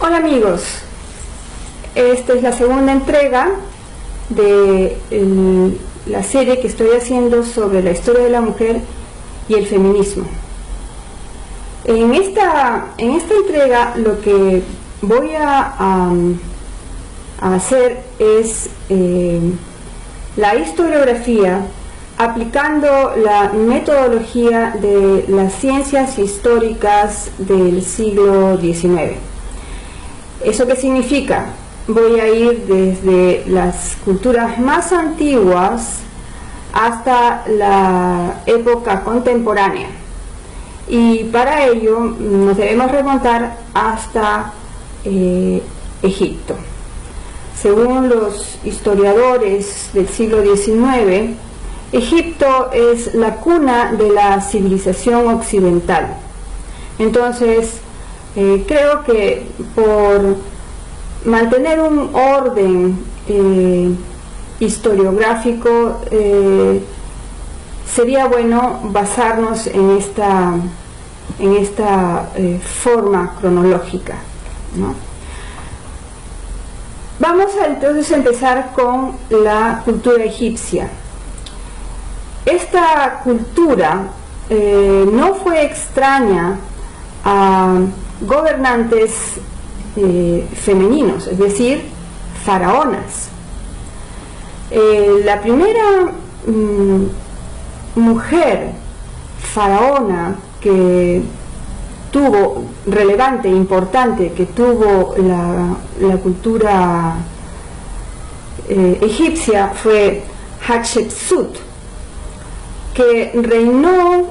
Hola amigos, esta es la segunda entrega de la serie que estoy haciendo sobre la historia de la mujer y el feminismo. En esta entrega lo que voy a hacer es la historiografía aplicando la metodología de las ciencias históricas del siglo XIX. ¿Eso qué significa? Voy a ir desde las culturas más antiguas hasta la época contemporánea, y para ello nos debemos remontar hasta Egipto. Según los historiadores del siglo XIX, Egipto es la cuna de la civilización occidental. Entonces, creo que por mantener un orden historiográfico sería bueno basarnos en esta forma cronológica, ¿no? Vamos a entonces empezar con la cultura egipcia. Esta cultura no fue extraña a gobernantes femeninos, es decir, faraonas. La primera mujer faraona que tuvo, relevante, importante, que tuvo la cultura egipcia fue Hatshepsut, que reinó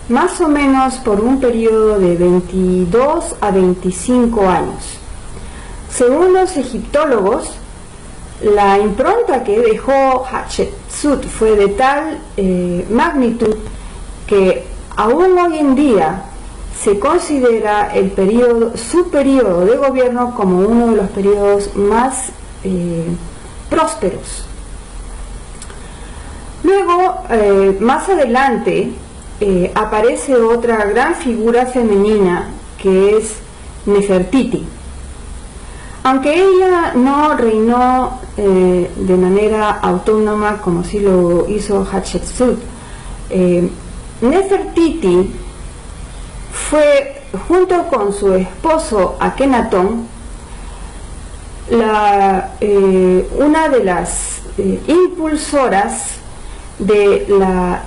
más o menos por un periodo de 22 a 25 años. Según los egiptólogos, la impronta que dejó Hatshepsut fue de tal magnitud que aún hoy en día se considera su periodo de gobierno como uno de los periodos más prósperos. Luego, más adelante, aparece otra gran figura femenina que es Nefertiti. Aunque ella no reinó de manera autónoma como sí lo hizo Hatshepsut, Nefertiti fue, junto con su esposo Akenatón, una de las impulsoras de la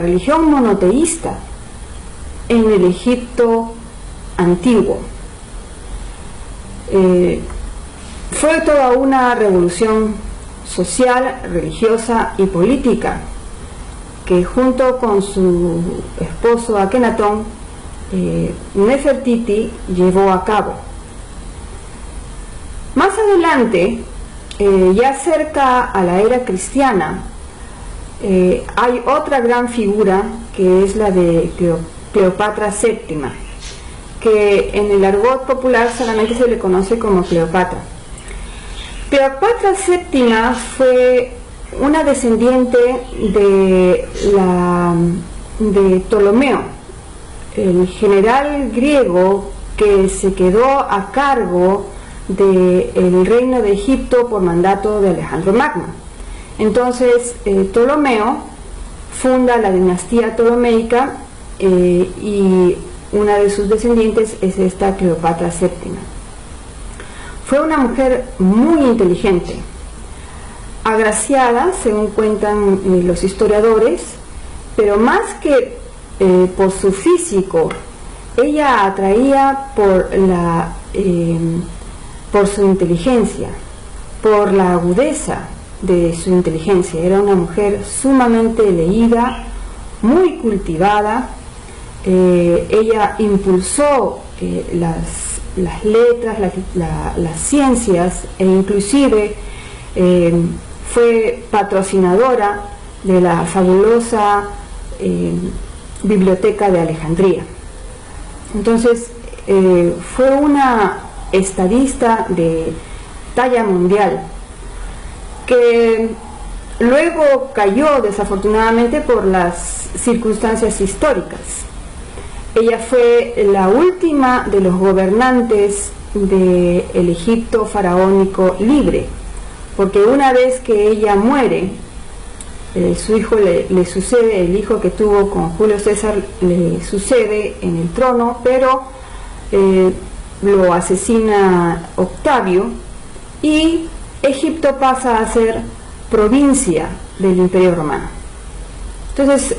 religión monoteísta en el Egipto antiguo. Fue toda una revolución social, religiosa y política que junto con su esposo Akenatón, Nefertiti llevó a cabo. Más adelante, ya cerca a la era cristiana, hay otra gran figura que es la de Cleopatra VII, que en el argot popular solamente se le conoce como Cleopatra. Cleopatra VII fue una descendiente de Ptolomeo, el general griego que se quedó a cargo del reino de Egipto por mandato de Alejandro Magno. Entonces Ptolomeo funda la dinastía ptolomeica y una de sus descendientes es esta Cleopatra VII. Fue una mujer muy inteligente, agraciada, según cuentan los historiadores, pero más que por su físico, ella atraía por su inteligencia, por la agudeza de su inteligencia. Era una mujer sumamente leída, muy cultivada. Ella impulsó las letras, las ciencias, e inclusive fue patrocinadora de la fabulosa Biblioteca de Alejandría. Entonces fue una estadista de talla mundial que luego cayó desafortunadamente por las circunstancias históricas. Ella fue la última de los gobernantes del Egipto faraónico libre, porque una vez que ella muere, su hijo le sucede, el hijo que tuvo con Julio César le sucede en el trono, pero lo asesina Octavio y Egipto pasa a ser provincia del Imperio Romano. Entonces,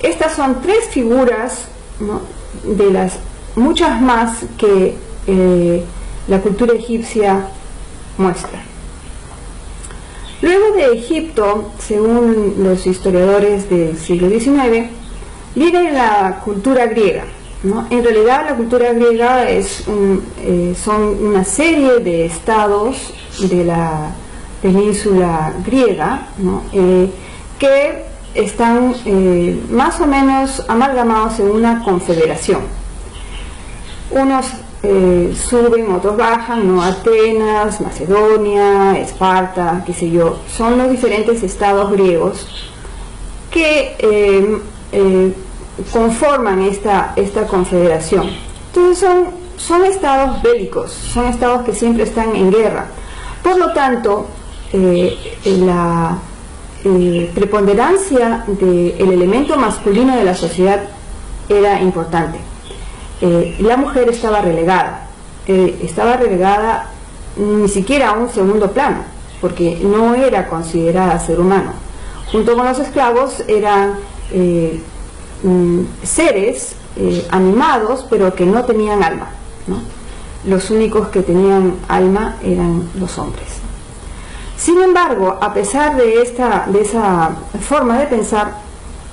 estas son tres figuras, ¿no?, de las muchas más que la cultura egipcia muestra. Luego de Egipto, según los historiadores del siglo XIX, viene la cultura griega, ¿no? En realidad la cultura griega son una serie de estados de la península griega, ¿no?, que están más o menos amalgamados en una confederación. Unos suben, otros bajan, ¿no? Atenas, Macedonia, Esparta, qué sé yo, son los diferentes estados griegos que conforman esta confederación. Entonces son estados bélicos, son estados que siempre están en guerra. Por lo tanto, la preponderancia del elemento masculino de la sociedad era importante. La mujer estaba relegada ni siquiera a un segundo plano, porque no era considerada ser humano. Junto con los esclavos eran seres animados, pero que no tenían alma, ¿no? Los únicos que tenían alma eran los hombres. Sin embargo, a pesar de esa forma de pensar,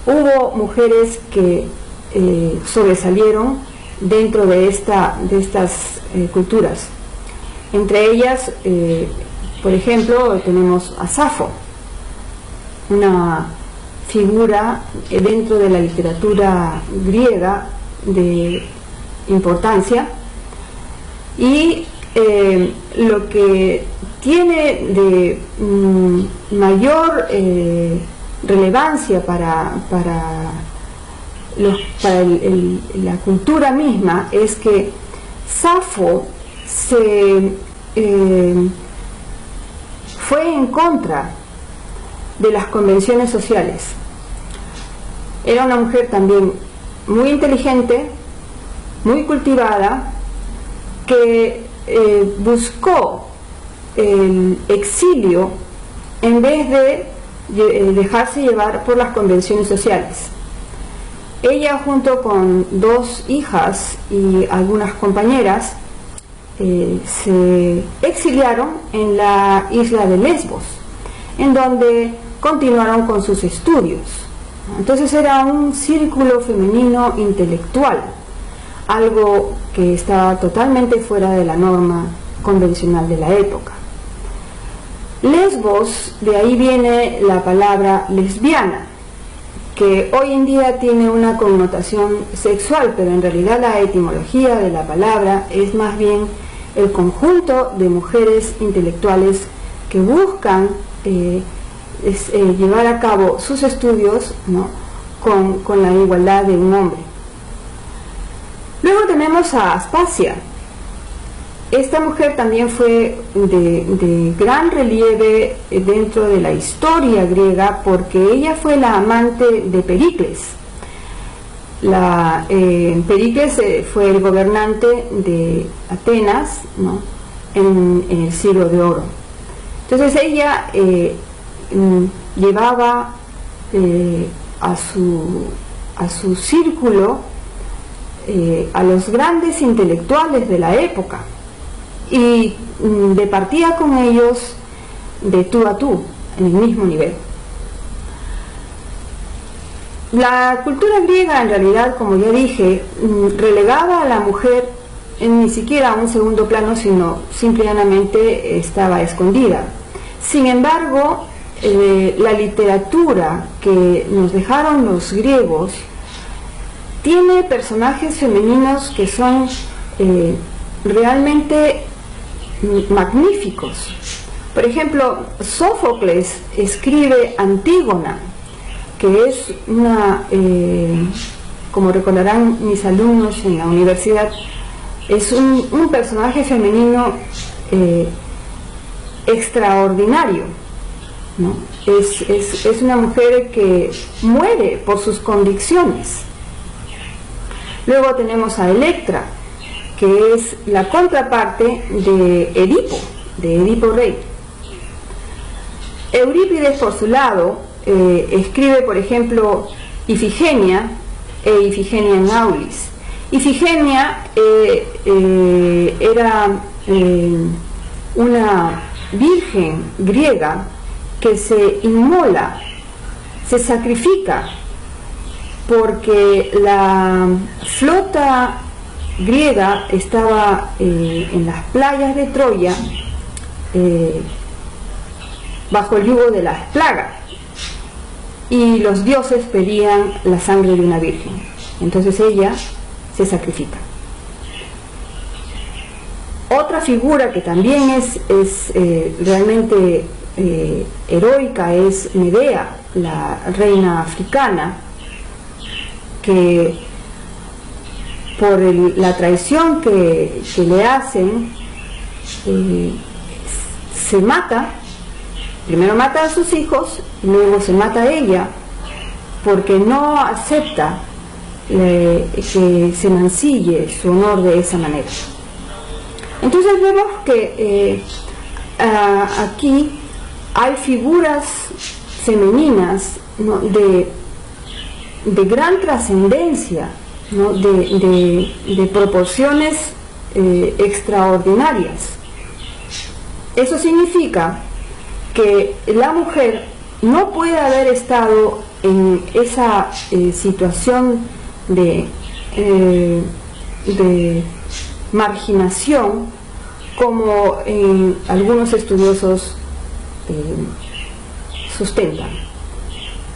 hubo mujeres que sobresalieron dentro de estas culturas. Entre ellas, por ejemplo, tenemos a Safo, una figura dentro de la literatura griega de importancia, y lo que tiene de mayor relevancia para la cultura misma es que Safo fue en contra de las convenciones sociales. Era una mujer también muy inteligente, muy cultivada, que buscó el exilio en vez de dejarse llevar por las convenciones sociales. Ella, junto con dos hijas y algunas compañeras, se exiliaron en la isla de Lesbos, en donde continuaron con sus estudios. Entonces era un círculo femenino intelectual, algo que estaba totalmente fuera de la norma convencional de la época. Lesbos, de ahí viene la palabra lesbiana, que hoy en día tiene una connotación sexual, pero en realidad la etimología de la palabra es más bien el conjunto de mujeres intelectuales que buscan llevar a cabo sus estudios, ¿no?, con la igualdad de un hombre. Luego tenemos a Aspasia. Esta mujer también fue de gran relieve dentro de la historia griega, porque ella fue la amante de Pericles. Pericles fue el gobernante de Atenas, ¿no?, en el siglo de oro. Entonces ella llevaba a su círculo a los grandes intelectuales de la época, y departía con ellos de tú a tú, en el mismo nivel. La cultura griega, en realidad, como ya dije, relegaba a la mujer ni siquiera a un segundo plano, sino simplemente estaba escondida. Sin embargo, la literatura que nos dejaron los griegos tiene personajes femeninos que son realmente magníficos. Por ejemplo, Sófocles escribe Antígona, que es una como recordarán mis alumnos en la universidad, es un personaje femenino extraordinario, ¿no? Es una mujer que muere por sus convicciones. Luego tenemos a Electra, que es la contraparte de Edipo Rey. Eurípides, por su lado, escribe, por ejemplo, Ifigenia e Ifigenia en Aulis. Ifigenia era una virgen griega que se inmola, se sacrifica, porque la flota griega estaba en las playas de Troya bajo el yugo de las plagas, y los dioses pedían la sangre de una virgen. Entonces ella se sacrifica. Otra figura que también es realmente heroica es Medea, la reina africana, que por la traición que le hacen, se mata. Primero mata a sus hijos, luego se mata a ella, porque no acepta que se mancille su honor de esa manera. Entonces vemos que aquí hay figuras femeninas, ¿no?, de gran trascendencia, ¿no?, de proporciones extraordinarias. Eso significa que la mujer no puede haber estado en esa situación de marginación como algunos estudiosos sustentan.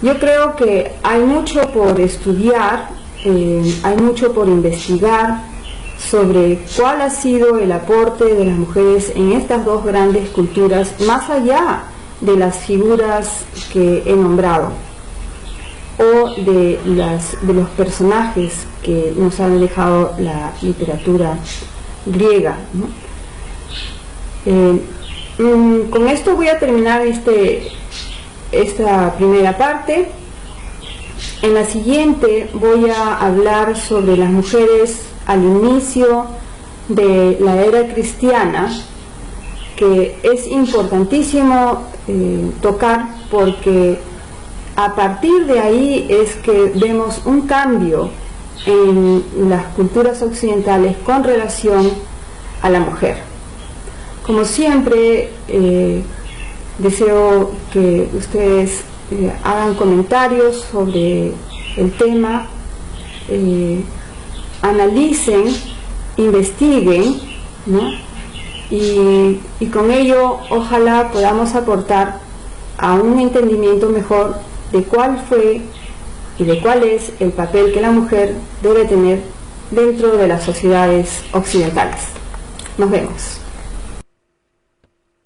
Yo creo que hay mucho por estudiar, hay mucho por investigar sobre cuál ha sido el aporte de las mujeres en estas dos grandes culturas, más allá de las figuras que he nombrado o de los personajes que nos han dejado la literatura griega, ¿no? Con esto voy a terminar esta primera parte. En la siguiente voy a hablar sobre las mujeres al inicio de la era cristiana, que es importantísimo tocar, porque a partir de ahí es que vemos un cambio en las culturas occidentales con relación a la mujer. Como siempre, deseo que ustedes hagan comentarios sobre el tema, analicen, investiguen, ¿no? Y con ello ojalá podamos aportar a un entendimiento mejor de cuál fue y de cuál es el papel que la mujer debe tener dentro de las sociedades occidentales. Nos vemos.